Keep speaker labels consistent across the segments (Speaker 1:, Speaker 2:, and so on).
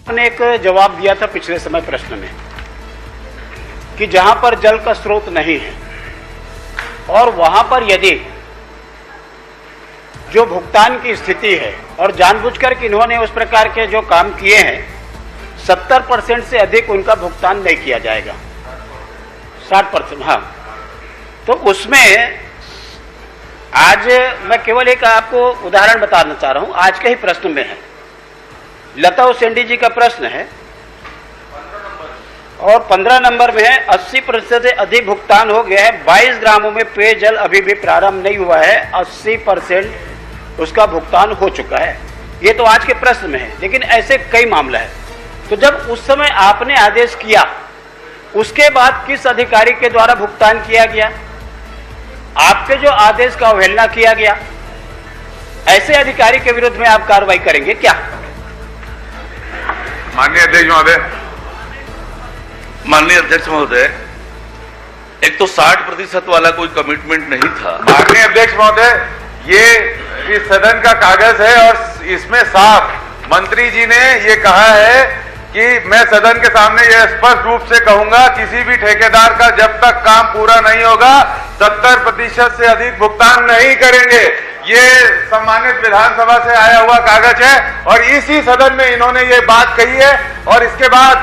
Speaker 1: ने एक जवाब दिया था पिछले समय प्रश्न में कि जहां पर जल का स्रोत नहीं है और वहां पर यदि जो भुगतान की स्थिति है और जानबूझकर कि इन्होंने उस प्रकार के जो काम किए हैं 70% से अधिक उनका भुगतान नहीं किया जाएगा, 60%। हाँ, तो उसमें आज मैं केवल एक आपको उदाहरण बताना चाह रहा हूं, आज के ही प्रश्न में है। लता उसेंडी जी का प्रश्न है और 15 नंबर में है 80% से अधिक भुगतान हो गया है, 22 ग्रामों में पेयजल अभी भी प्रारंभ नहीं हुआ है, 80% उसका भुगतान हो चुका है। ये तो आज के प्रश्न में है, लेकिन ऐसे कई मामले हैं। तो जब उस समय आपने आदेश किया, उसके बाद किस अधिकारी के द्वारा भुगतान किया गया, आपके जो आदेश का अवहेलना किया गया, ऐसे अधिकारी के विरुद्ध में आप कार्रवाई करेंगे क्या?
Speaker 2: माननीय अध्यक्ष महोदय।
Speaker 3: माननीय अध्यक्ष महोदय, एक तो 60% वाला कोई कमिटमेंट नहीं था।
Speaker 2: माननीय अध्यक्ष महोदय, ये इस सदन का कागज है और इसमें साफ मंत्री जी ने ये कहा है कि मैं सदन के सामने यह स्पष्ट रूप से कहूंगा, किसी भी ठेकेदार का जब तक काम पूरा नहीं होगा 70% से अधिक भुगतान नहीं करेंगे। ये सम्मानित विधानसभा से आया हुआ कागज है और इसी सदन में इन्होंने ये बात कही है। और इसके बाद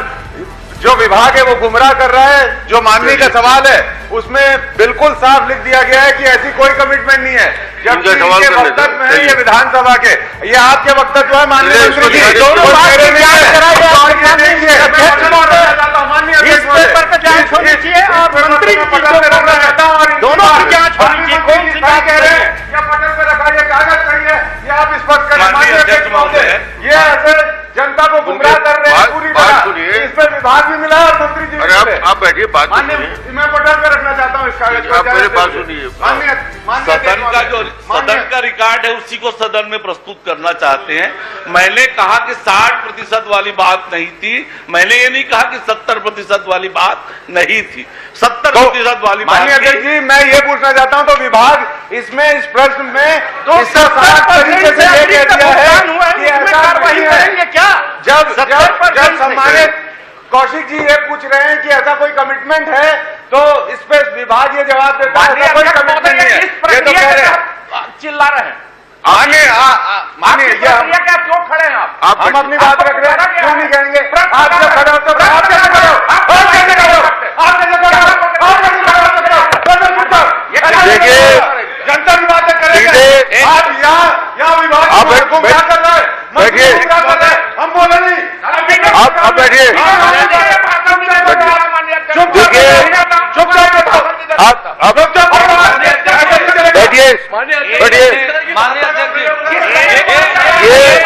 Speaker 2: जो विभाग है वो गुमराह कर रहा है। जो माननीय का सवाल है उसमें बिल्कुल साफ लिख दिया गया है कि ऐसी कोई कमिटमेंट नहीं है, जबकि इनके वक्तव्य है ये विधानसभा के, ये आपके वक्तव्य है माननीय मंत्री जी। दोनों बात की जांच कराइए और ये देखिए इस पेपर पे जांच होनी चाहिए और मंत्री जी को रोकना चाहता हूं और दोनों की जांच होनी चाहिए। कौन सी बात कह रहे हैं? क्या पटल पे रखा ये कागज करिए, ये आप स्पष्ट करें माननीय अध्यक्ष महोदय। ये ऐसे जनता को गुमराह कर रहे हैं पूरी तरह। इस पर विभाग भी मिला और मंत्री जी।
Speaker 3: अरे आप बैठिए, बात
Speaker 2: माननीय, मैं पटल पे रखना चाहता हूँ इस कागज को।
Speaker 3: आप मेरे पास सुनिए।
Speaker 4: सदन का जो सदन का रिकॉर्ड है उसी को सदन में प्रस्तुत करना चाहते हैं। मैंने कहा कि 60% वाली बात नहीं थी, मैंने ये नहीं कहा कि 70% वाली बात नहीं थी, 70% वाली बात।
Speaker 2: माननीय अध्यक्ष जी, मैं ये पूछना चाहता हूं तो विभाग इसमें इस प्रश्न में तो इसका साफ तरीके से ये कह दिया है कि ऐसा कार्रवाई करेंगे क्या? जब सम्मानित कौशिक जी ये पूछ रहे हैं कि ऐसा कोई कमिटमेंट है तो इस पे विभाग ये जवाब देता है ऐसा कोई कमिटमेंट नहीं है। ये तो कह रहे हैं,
Speaker 4: चिल्ला रहे हैं।
Speaker 2: मानिए क्या क्यों खड़े हैं आप? हम अपनी बात रख रहे हैं, क्यों नहीं कहेंगे? आप जब खड़े हो तो आप कैसे खड़े हो? आप कैसे खड़े हो? आप कैसे खड़े हो? आप कैसे खड़े हो? देखिए, जनता की बातें करेंगे आप। यहाँ विभाग को क्या कर रहा है? बैठिए, हम बोले नहीं। आप बैठिए, चुप देखिए, चुप आप बैठिए, बैठिए।
Speaker 4: माननीय अध्यक्ष जी,
Speaker 2: ये